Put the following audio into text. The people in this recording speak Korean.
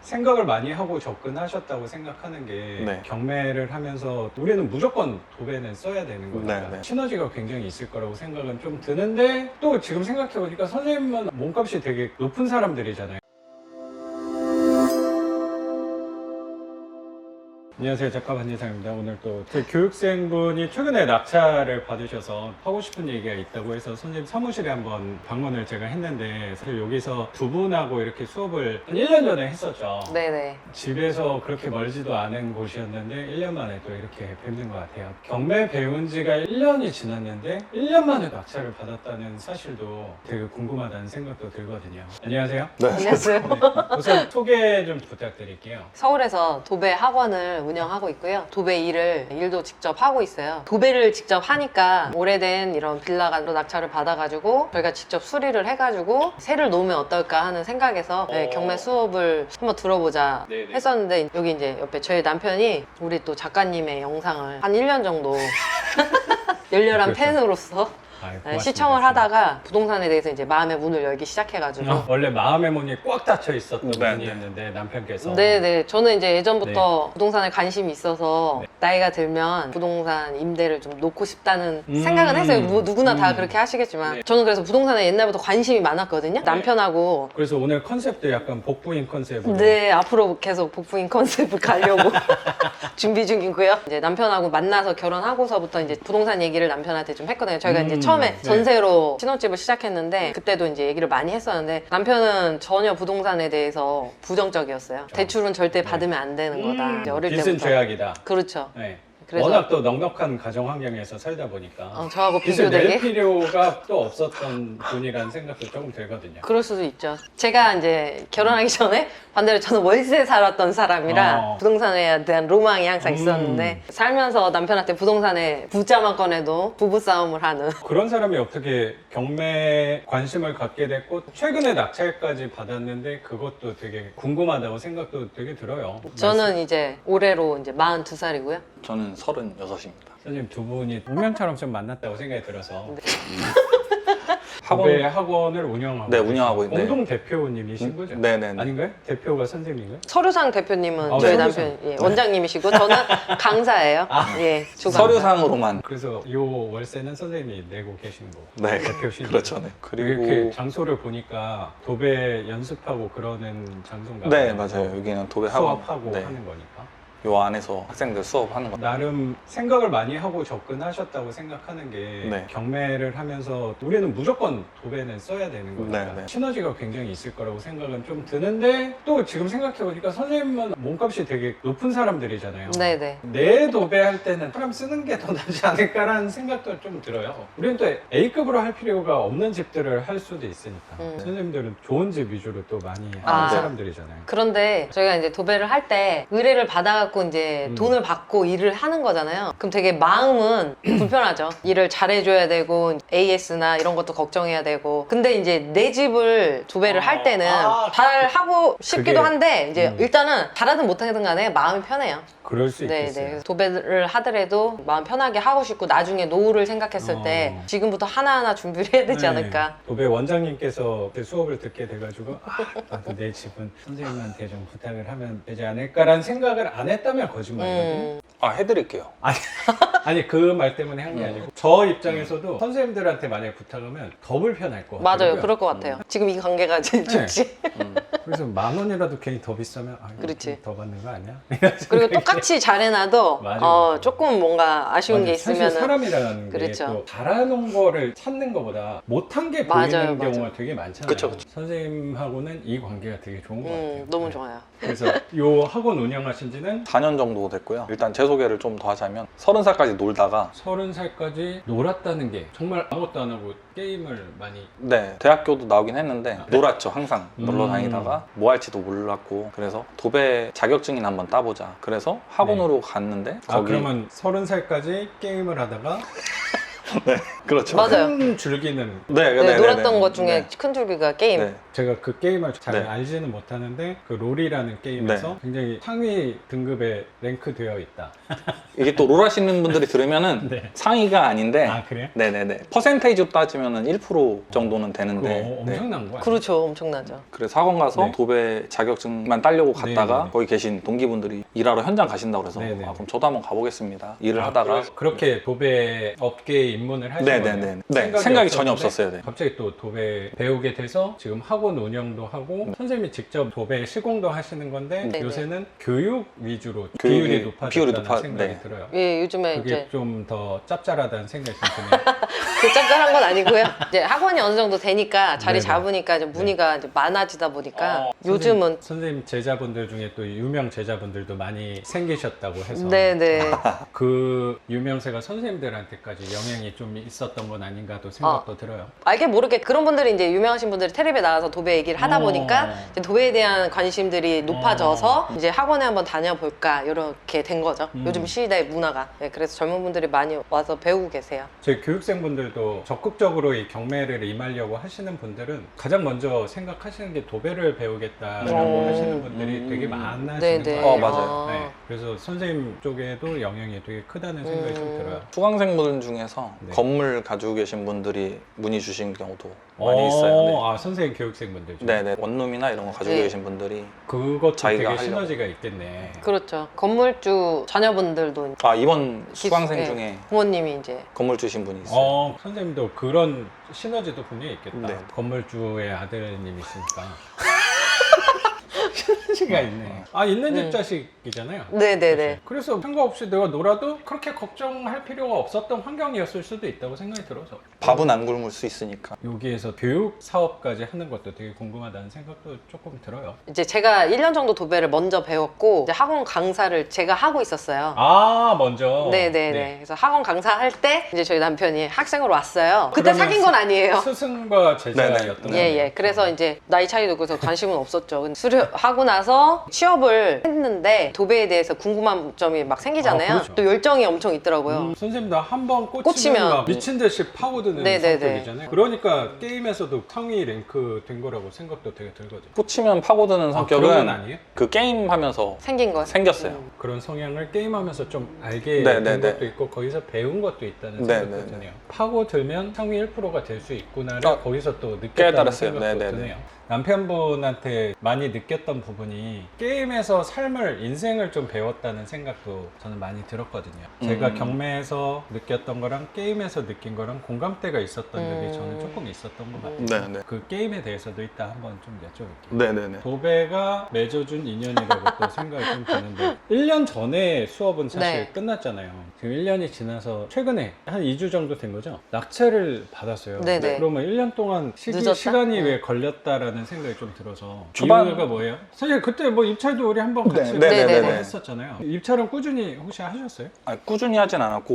생각을 많이 하고 접근하셨다고 생각하는 게 네. 경매를 하면서 우리는 무조건 도배는 써야 되는 거니까 네, 네. 시너지가 굉장히 있을 거라고 생각은 좀 드는데 또 지금 생각해보니까 선생님은 몸값이 되게 높은 사람들이잖아요. 안녕하세요, 작가 반예상입니다. 오늘 또 제 교육생분이 최근에 낙찰을 받으셔서 하고 싶은 얘기가 있다고 해서 선생님 사무실에 한번 방문을 제가 했는데, 사실 여기서 두 분하고 이렇게 수업을 한 1년 전에 했었죠. 네네. 집에서 그렇게 멀지도 않은 곳이었는데 1년 만에 또 이렇게 뵙는 것 같아요. 경매 배운 지가 1년이 지났는데 1년 만에 낙찰을 받았다는 사실도 되게 궁금하다는 생각도 들거든요. 안녕하세요. 네. 안녕하세요. 네, 우선 소개 좀 부탁드릴게요. 서울에서 도배 학원을 운영하고 있고요. 도배 일도 직접 하고 있어요. 도배를 직접 하니까 오래된 이런 빌라가 낙찰을 받아가지고 저희가 직접 수리를 해가지고 새를 놓으면 어떨까 하는 생각에서 경매 수업을 한번 들어보자 네네. 했었는데, 여기 이제 옆에 저희 남편이 우리 또 작가님의 영상을 한 1년 정도 열렬한 그렇죠. 팬으로서 아유, 고맙습니다. 시청을 하다가 부동산에 대해서 이제 마음의 문을 열기 시작해가지고 원래 마음의 문이 꽉 닫혀 있었던 네, 분이었는데 남편께서 네네. 저는 이제 예전부터 부동산에 관심이 있어서 네. 나이가 들면 부동산 임대를 좀 놓고 싶다는 생각은 했어요. 누구나 다 그렇게 하시겠지만 네. 저는 그래서 부동산에 옛날부터 관심이 많았거든요. 남편하고 그래서 오늘 컨셉도 약간 복부인 컨셉으로 네, 앞으로 계속 복부인 컨셉을 가려고 준비 중이고요. 이제 남편하고 만나서 결혼하고서부터 이제 부동산 얘기를 남편한테 좀 했거든요. 저희가 이제 처음에 네. 전세로 신혼집을 시작했는데 그때도 이제 얘기를 많이 했었는데 남편은 전혀 부동산에 대해서 부정적이었어요. 대출은 절대 받으면 안 되는 거다. 이제 어릴 빚은 때부터. 죄악이다. 그렇죠. 네. 그래서 워낙 또 넉넉한 가정 환경에서 살다 보니까 저하고 빚을 낼 비교되게 필요가 또 없었던 분이라는 생각도 조금 들거든요. 그럴 수도 있죠. 제가 이제 결혼하기 전에 반대로 저는 월세 살았던 사람이라 부동산에 대한 로망이 항상 있었는데 살면서 남편한테 부동산에 부자만 꺼내도 부부싸움을 하는 그런 사람이 어떻게 경매에 관심을 갖게 됐고 최근에 낙찰까지 받았는데 그것도 되게 궁금하다고 생각도 되게 들어요. 저는 이제 올해로 이제 42살이고요. 저는 36입니다. 선생님 두 분이 운명처럼 좀 만났다고 생각이 들어서 학원- 도배 학원을 운영하고 네, 운영하고 계신 있는데. 공동 대표님이신 거죠? 네네. 아닌가요? 대표가 선생님인가요? 서류상 대표님은 아, 저희 서류상. 남편 원장님이시고 저는 강사예요. 예, 주강사. 서류상으로만. 그래서 이 월세는 선생님이 내고 계신 거고 네. 대표신 그렇죠. 네. 이렇게 그리고 장소를 보니까 도배 연습하고 그러는 장소인가 네, 봐요. 맞아요. 여기는 도배 학원. 수업하고 네. 하는 거니까 요 안에서 학생들 수업하는 거. 나름 생각을 많이 하고 접근하셨다고 생각하는 게 네. 경매를 하면서 우리는 무조건 도배는 써야 되는 거니까 네, 네. 시너지가 굉장히 있을 거라고 생각은 좀 드는데 또 지금 생각해보니까 선생님은 몸값이 되게 높은 사람들이잖아요. 네네. 내 도배할 때는 사람 쓰는 게 더 낫지 않을까라는 생각도 좀 들어요. 우리는 또 A급으로 할 필요가 없는 집들을 할 수도 있으니까 선생님들은 좋은 집 위주로 또 많이 하는 아. 사람들이잖아요. 그런데 저희가 이제 도배를 할 때 의뢰를 받아갖고 이제 돈을 받고 일을 하는 거잖아요. 그럼 되게 마음은 불편하죠. 일을 잘해줘야 되고 AS나 이런 것도 걱정해야 되고. 근데 이제 내 집을 도배를 할 때는 잘 하고 싶기도 그게- 한데 이제 일단은 잘하든 못하든 간에 마음이 편해요. 그럴 수 네, 있겠어요. 네. 그래서 도배를 하더라도 마음 편하게 하고 싶고 나중에 노후를 생각했을 때 지금부터 하나하나 준비를 해야 되지 네. 않을까. 도배 원장님께서 그 수업을 듣게 돼가지고 나도 내 집은 선생님한테 좀 부탁을 하면 되지 않을까라는 생각을 안 했다면 거짓말이거든요. 아, 해드릴게요. 아니 그 말 때문에 한 게 아니고 저 입장에서도 선생님들한테 만약에 부탁하면 더 불편할 것 같아요. 맞아요. 그럴 것 같아요. 지금 이 관계가 제일 네. 좋지. 그래서 10,000원이라도 괜히 더 비싸면 그렇지. 더 받는 거 아니야? 그리고 똑같이 잘해놔도 맞아요. 조금 뭔가 아쉬운 게 사실 있으면은 사람이라는 게 그렇죠. 또 잘해놓은 거를 찾는 것보다 못한 게 맞아요, 보이는 맞아요. 경우가 되게 많잖아요. 그쵸, 그쵸. 선생님하고는 이 관계가 되게 좋은 것 같아요. 너무 네. 좋아요. 그래서 요 학원 운영하신 지는 4년 정도 됐고요. 일단 제 소개를 좀 더 하자면 30살까지 놀다가 30살까지 놀았다는 게 정말 아무것도 안 하고 게임을 많이 네, 대학교도 나오긴 했는데 놀았죠. 항상 놀러 다니다가 뭐 할지도 몰랐고 그래서 도배 자격증이나 한번 따보자. 그래서 학원으로 갔는데 그러면 30살까지 게임을 하다가 네, 그렇죠. 맞아요. 큰 줄기는 네, 네, 놀았던 것 중에 네. 큰 줄기가 게임. 네. 제가 그 게임을 잘 네. 알지는 못하는데 그 롤이라는 게임에서 네. 굉장히 상위 등급에 랭크되어 있다. 이게 또 롤 하시는 분들이 들으면은 네. 상위가 아닌데 아 그래요? 네네네 퍼센테이지로 따지면은 1% 정도는 그거 되는데 네. 엄청난 거야. 그렇죠. 엄청나죠. 그래서 학원 가서 네. 도배 자격증만 따려고 갔다가 네네네. 거기 계신 동기분들이 일하러 현장 가신다고 그래서 네네. 아, 그럼 저도 한번 가보겠습니다. 일을 하다가 그렇게 도배 업계에 입문을 하신 거예요? 네네네. 네, 생각이 전혀 없었어요. 네. 갑자기 또 도배 배우게 돼서 지금 학원 운영도 하고 선생님이 직접 도배 시공도 하시는 건데 네네. 요새는 교육 위주로 교육이 비율이 높아졌다는 비율이 높아- 생각이 네. 들어요. 예, 요즘에 그게 이제 좀 더 짭짤하다는 생각이 좀 드네요. 그 짭짤한 건 아니고요. 이제 학원이 어느 정도 되니까 자리 네네. 잡으니까 이제 문의가 이제 많아지다 보니까 요즘은 선생님 제자분들 중에 또 유명 제자분들도 많이 생기셨다고 해서 네네. 그 유명세가 선생님들한테까지 영향이 좀 있었던 건 아닌가도 생각도 들어요. 알게 모르게 그런 분들이 이제 유명하신 분들이 텔레비에 나와서 도배 얘기를 하다 어. 보니까 이제 도배에 대한 관심들이 높아져서 이제 학원에 한번 다녀볼까 이렇게 된 거죠. 요즘 시대의 문화가. 네, 그래서 젊은 분들이 많이 와서 배우고 계세요. 저희 교육생분들도 적극적으로 이 경매를 임하려고 하시는 분들은 가장 먼저 생각하시는 게 도배를 배우겠다라고 하시는 분들이 되게 많아지는 네네. 것 같아요. 맞아요. 네, 그래서 선생님 쪽에도 영향이 되게 크다는 생각이 좀 들어요. 수강생분 중에서 네. 건물 가지고 계신 분들이 문의 주신 경우도 많이 있어요. 네. 아 선생님 교육생분들 중에 네네 원룸이나 이런 거 가지고 네. 계신 분들이 그것도 자기가 되게 하려고. 시너지가 있겠네. 그렇죠. 건물주 자녀분들도 아 이번 수강생 네, 중에 부모님이 이제 건물주신 분이 있어요. 선생님도 그런 시너지도 분명히 있겠다. 네. 건물주의 아들님이시니까. 시너지가 있네. 아, 있는 집 자식이잖아요. 네네네. 그래서 상관없이 내가 놀아도 그렇게 걱정할 필요가 없었던 환경이었을 수도 있다고 생각이 들어서. 밥은 안 굶을 수 있으니까. 여기에서 교육 사업까지 하는 것도 되게 궁금하다는 생각도 조금 들어요. 이제 제가 1년 정도 도배를 먼저 배웠고 이제 학원 강사를 제가 하고 있었어요. 아, 먼저. 네네네. 그래서 학원 강사할 때 이제 저희 남편이 학생으로 왔어요. 그때 그러면 사귄 건 아니에요. 스승과 제자였던 거예요. 예예. 그래서 이제 나이 차이도 그래서 관심은 없었죠. 근데 수료하고 나서 취업을 했는데 도배에 대해서 궁금한 점이 막 생기잖아요. 아, 그렇죠. 또 열정이 엄청 있더라고요. 선생님도 한 번 꽂히면 꽂히면 막 미친 듯이 파고드는 네네네. 성격이잖아요. 그러니까 게임에서도 상위 랭크 된 거라고 생각도 되게 들거든요. 꽂히면 파고드는 그런 성격은 건 아니에요? 그 게임 하면서 생긴 거. 생겼어요. 그런 성향을 게임하면서 좀 알게 네네네. 된 것도 있고 거기서 배운 것도 있다는 네네네. 생각도 드네요. 파고들면 상위 1%가 될 수 있구나를 어, 거기서 또 느꼈다는 깨달았어요. 생각도 네네네. 드네요. 남편분한테 많이 느꼈던 부분이 게임에서 삶을, 인생을 좀 배웠다는 생각도 저는 많이 들었거든요. 제가 경매에서 느꼈던 거랑 게임에서 느낀 거랑 공감대가 있었던 적이 저는 조금 있었던 것 같아요. 네네. 그 게임에 대해서도 이따 한번 좀 여쭤볼게요. 네네네. 도배가 맺어준 인연이라고 또 생각이 좀 드는데 1년 전에 수업은 사실 네. 끝났잖아요. 지금 1년이 지나서 최근에 한 2주 정도 된 거죠? 낙찰을 받았어요. 네네. 그러면 1년 동안 늦었다? 시간이 네. 왜 걸렸다라는 생각이 좀 들어서 초반- 이유가 뭐예요? 사실 그때 뭐 입찰도 우리 한번 같이 네네네. 했었잖아요. 입찰은 꾸준히 혹시 하셨어요? 아니, 꾸준히 하진 않았고